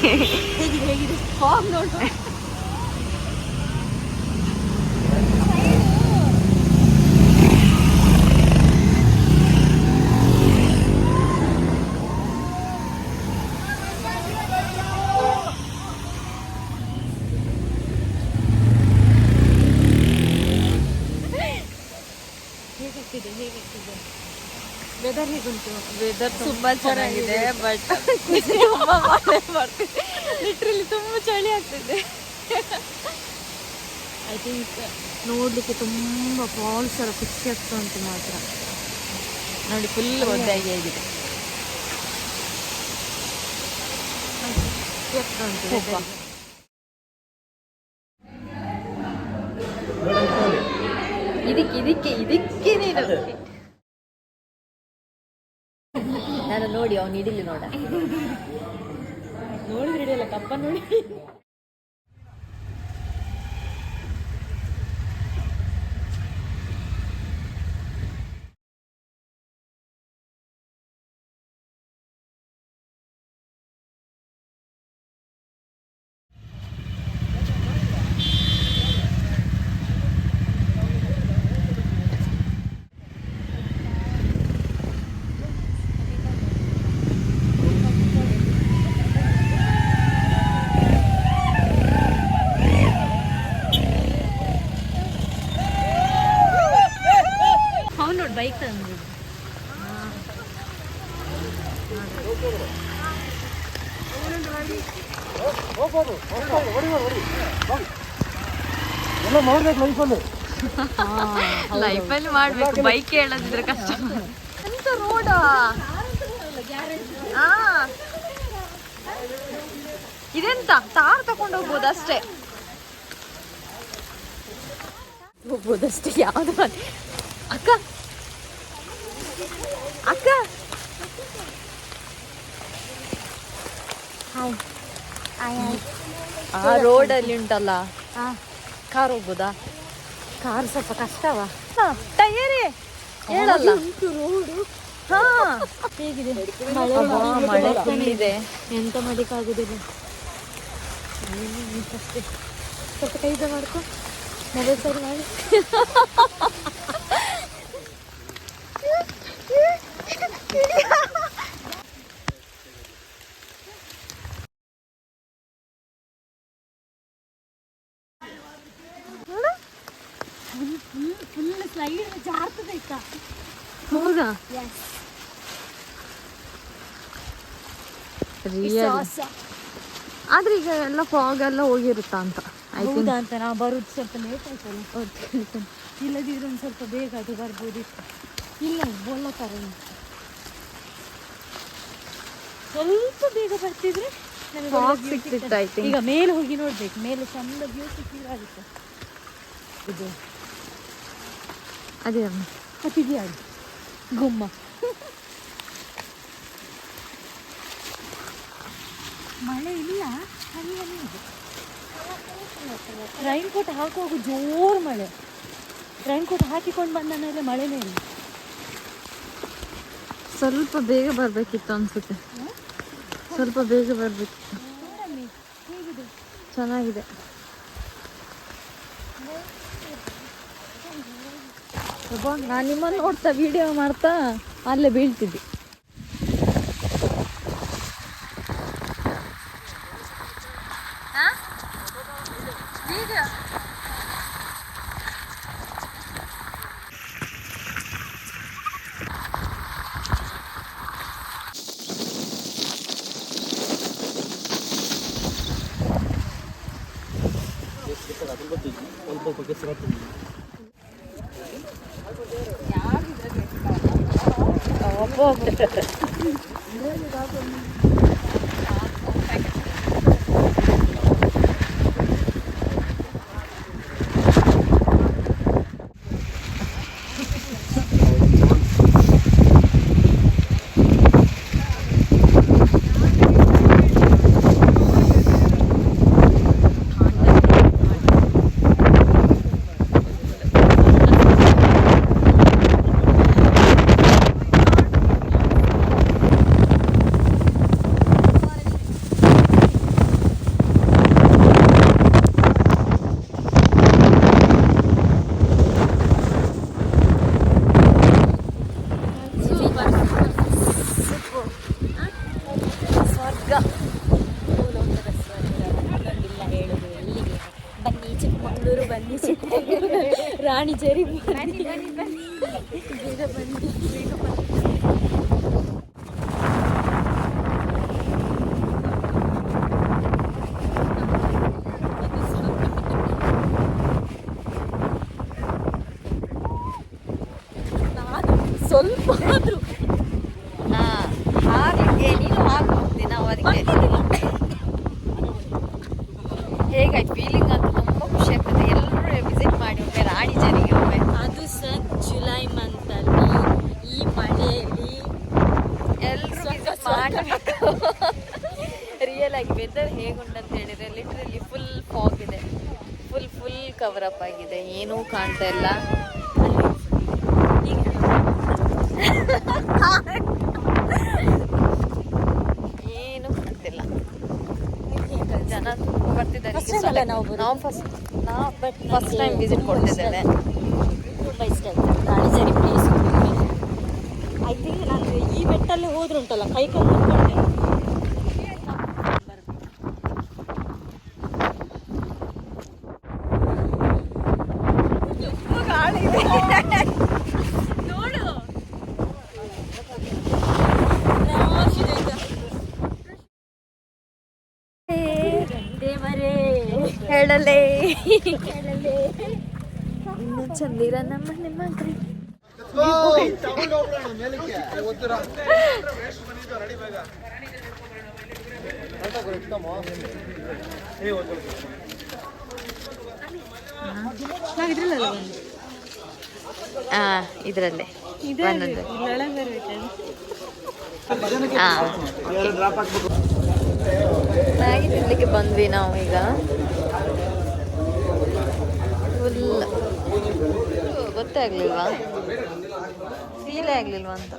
ಹೇಗಿದೆ ಫಾಗ್ ನೋಡು. Weather ಹೇಗುಂಟು? Weather ತುಂಬಾ ಚೆನ್ನಾಗಿದೆ, ಬಟ್ ತುಂಬಾ ಮಳೆ ಬರ್ತಿದೆ, ಲಿಟ್ರಲಿ ತುಂಬ ಚಳಿ ಆಗ್ತಿದೆ. ಐ ಥಿಂಕ್ ನೋಡ್ಲಿಕ್ಕೆ ತುಂಬ ಫಾಲ್ಸ್ ಎಲ್ಲ ಖುಷಿ ಆಗ್ತಾ ಉಂಟು ಮಾತ್ರ. ನೋಡಿ ಫುಲ್ ಒದ್ದಾಗಿ ಆಗಿದೆ. ಖುಷಿ ಆಗ್ತಾ ಉಂಟು. ಇದಕ್ಕೆ ನೀನು ನಾನು ನೋಡಿ ಅವನು ಹಿಡಿಲಿ ನೋಡ, ನೋಡಿದ್ರೆ ಹಿಡಿಯಲ್ಲ ಕಪ್ಪ ನೋಡಿ. ಬೈಕ್ ತಂದಿದ್ದು ಲೈಫಲ್ಲಿ ಮಾಡ್ಬೇಕು, ಬೈಕ್ ಹೇಳದಿದ್ರೆ ಕಷ್ಟ. ಎಂತ ರೋಡ, ಇದೆಂತ ತಾರ್ ತಕೊಂಡು ಹೋಗ್ಬೋದಷ್ಟೇ, ಯಾವ್ದು ಅಕ್ಕ ಅಕ್ಕ ಆ ರೋಡಲ್ಲಿ ಉಂಟಲ್ಲ ಕಾರ್ ಹೋಗ್ಬೋದಾ? ಕಾರ್ ಸ್ವಲ್ಪ ಕಷ್ಟವಾ? ಟಯರೇ ಹೇಳಲ್ಲ. ಹಾ ಹೇಗಿದೆ ಮಳೆ ಫುಲ್ ಇದೆ, ಎಂತ ಮಾಡಲಿಕ್ಕಾಗುದಿಲ್ಲ. ಅಷ್ಟೇ ಸ್ವಲ್ಪ ಕೈದ ಮಾಡ್ಕೊ, ಮೊಬೈಲ್ ಸರಿ ಮಾಡಿ. ಫುಲ್ ಸ್ಲೈಡ್ ಜಾರ್ತದೆ. ಹೌದಾ? ಆದ್ರೆ ಈಗ ಎಲ್ಲ ಫಾಗ್ ಎಲ್ಲ ಹೋಗಿರುತ್ತಾ ಅಂತ. ಹೌದಾ ಅಂತ ನಾವು ಬರೋದು ಸ್ವಲ್ಪ ಲೇಟ್ ಆಯ್ತಲ್ಲ, ಇಲ್ಲದಿದ್ರೆ ಒಂದು ಸ್ವಲ್ಪ ಬೇಗ ಅದು ಬರ್ಬೋದಿತ್ತು. ಇಲ್ಲ ಬೋಲಕಾರ ಸ್ವಲ್ಪ ಬೇಗ ಬರ್ತಿದ್ರೆ ಸಿಕ್ತಿತ್ತು. ಈಗ ಮೇಲೆ ಹೋಗಿ ನೋಡ್ಬೇಕು, ಮೇಲೆ ಚಂದ ವ್ಯೂ ಸಿಕ್ಕಿದಾಗುತ್ತೆ. ಇದು ಅದೇ ಅತಿಥಿಯಾಗಿ ಗುಮ್ಮ. ಮಳೆ ಇಲ್ಲ, ಹನಿ ಹನಿ ಇದೆ. ರೈನ್ ಕೋಟ್ ಹಾಕುವಾಗ ಜೋರು ಮಳೆ, ರೈನ್ ಕೋಟ್ ಹಾಕಿಕೊಂಡು ಬಂದ ಮೇಲೆ ಮಳೆನೇ ಇಲ್ಲ. ಸ್ವಲ್ಪ ಬೇಗ ಬರ್ಬೇಕಿತ್ತು ಅನ್ಸುತ್ತೆ, ಸ್ವಲ್ಪ ಬೇಗ ಬರ್ಬೇಕಿತ್ತು. ಚೆನ್ನಾಗಿದೆ. ನಾನು ನಿಮ್ಮನ್ನು ನೋಡ್ತಾ ವಿಡಿಯೋ ಮಾಡ್ತಾ ಅಲ್ಲೇ ಬೀಳ್ತಿದ್ದೆ. ರಾಣಿ ಜರಿ ಬನ್ನಿ ಬನ್ನಿ ಬನ್ನಿ ಬೇಗ ಬನ್ನಿ. ನಾನು ಸ್ವಲ್ಪ ಆದ್ರೂ ಹಾಗೆ ನೀನು ಹಾಗೆ ಹೋಗ್ತೀನಿ ನಾವು ಅದಕ್ಕೆ ಹೇಗಾಯ್ತು ಫೀಲಿಂಗ್ ಅಂತ ತುಂಬ ಖುಷಿ ಆಗ್ತದೆ. ಎಲ್ಲರೂ ವಿಸಿಟ್ ಮಾಡಿ ಒಮ್ಮೆ ರಾಣಿ ಜರಿಗೆ ಒಮ್ಮೆ. ಅದು ಸಹ ಜುಲೈ ಮಂತಲ್ಲಿ ಈ ಮಳೆಯಲ್ಲಿ ಎಲ್ಲರೂ ವಿಸಿಟ್ ಮಾಡಬೇಕು. ರಿಯಲ್ ಆಗಿ ವೆದರ್ ಹೇಗುಂಟಂತ ಹೇಳಿದ್ರೆ ಲಿಟ್ರಲಿ ಫುಲ್ ಫಾಗ್ ಇದೆ, ಫುಲ್ ಕವರ್ ಅಪ್ ಆಗಿದೆ, ಏನೂ ಕಾಣ್ತಾ ಇಲ್ಲ. ಏನು ಕಾಣ್ತಿಲ್ಲ. ಜನ ತುಂಬ ಬರ್ತಿದ್ದಾರೆ. ನಾವು ಫಸ್ಟ್ ಟೈಮ್ ವಿಸಿಟ್ ಕೊಡ್ತಿದ್ದೇವೆ. ತುಂಬ ಇಷ್ಟ ಆಯ್ತು ರಾಣಿಜರಿ ಪ್ಲೇಸ್. ಐ ಥಿಂಕ್ ನಾನು ಈ ಬೆಟ್ಟಲ್ಲಿ ಹೋದ್ರೆ ಉಂಟಲ್ಲ ಕೈ ಕಾಲು ಮುಟ್ಕೊಳ್ತೇನೆ. ನೋಡು ದೇವರೇ ಹೇಳಲೇ ಇನ್ನು ಚಂದಿರ ನಮ್ಮನೆ ಮಗ. ಇದರಲ್ಲೇ ಮ್ಯಾಗಿ ತಿನ್ಲಿಕ್ಕೆ ಬಂದ್ವಿ ನಾವು ಈಗ. ಫುಲ್ ಗೊತ್ತೇ ಆಗ್ಲಿಲ್ವಾ, ಫೀಲೇ ಆಗ್ಲಿಲ್ವಾ ಅಂತ.